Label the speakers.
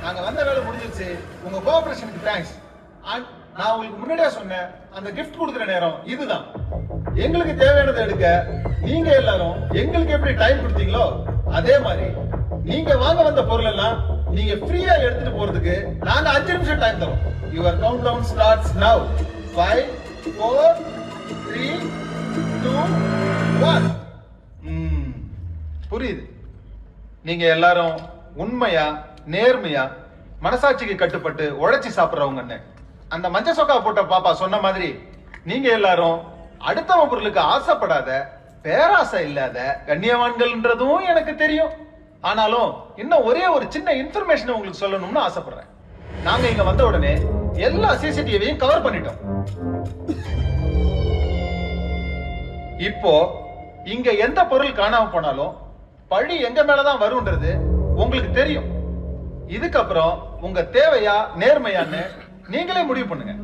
Speaker 1: நாங்க வந்த வேலை முடிஞ்சிருச்சு. உங்க கோஆபரேஷனுக்கு தேங்க்ஸ். நான் உங்களுக்கு முன்னாடியே சொன்னேன், அந்த கிஃப்ட் கொடுக்குற நேரம் இதுதான். எங்களுக்கு தேவையானதை எடுக்க நீங்க எல்லாரும் எங்களுக்கு எப்படி டைம் கொடுத்தீங்களோ அதே மாதிரி நீங்க வாங்க வந்த பொருள் எல்லாம் நீங்க ஃப்ரீயா எடுத்துட்டு போறதுக்கு நாங்க 5 நிமிஷம் டைம் தரோம். Your countdown starts now. 5 4 3 2 1. புரியுது. நீங்க எல்லாரும் உண்மையா நேர்மையா மனசாட்சிக்கு கட்டுப்பட்டு உழைச்சி சாப்பிடுறவங்கன்னு அந்த மஞ்ச சொக்கா போட்ட பாப்பா சொன்ன மாதிரி நீங்க எல்லாரும் அடுத்தவன் பொருளுக்கு ஆசைப்படாத, பேராசை இல்லாத கண்ணியவான்கள்ன்றதும் எனக்கு தெரியும். ஆனாலும் இன்னும் ஒரே ஒரு சின்ன இன்ஃபர்மேஷன் உங்களுக்கு சொல்லணும்னு ஆசைப்படுறேன். நாங்க இங்க வந்த உடனே எல்லா சிசிடிவியையும் கவர் பண்ணிட்டோம். இப்போ இங்க எந்த பொருள் காணாம போனாலும் பழி எங்க மேலதான் வரும்ன்றது உங்களுக்கு தெரியும். இதுக்கப்புறம் உங்க தேவையா நேர்மையான்னு நீங்களே முடிவு பண்ணுங்க.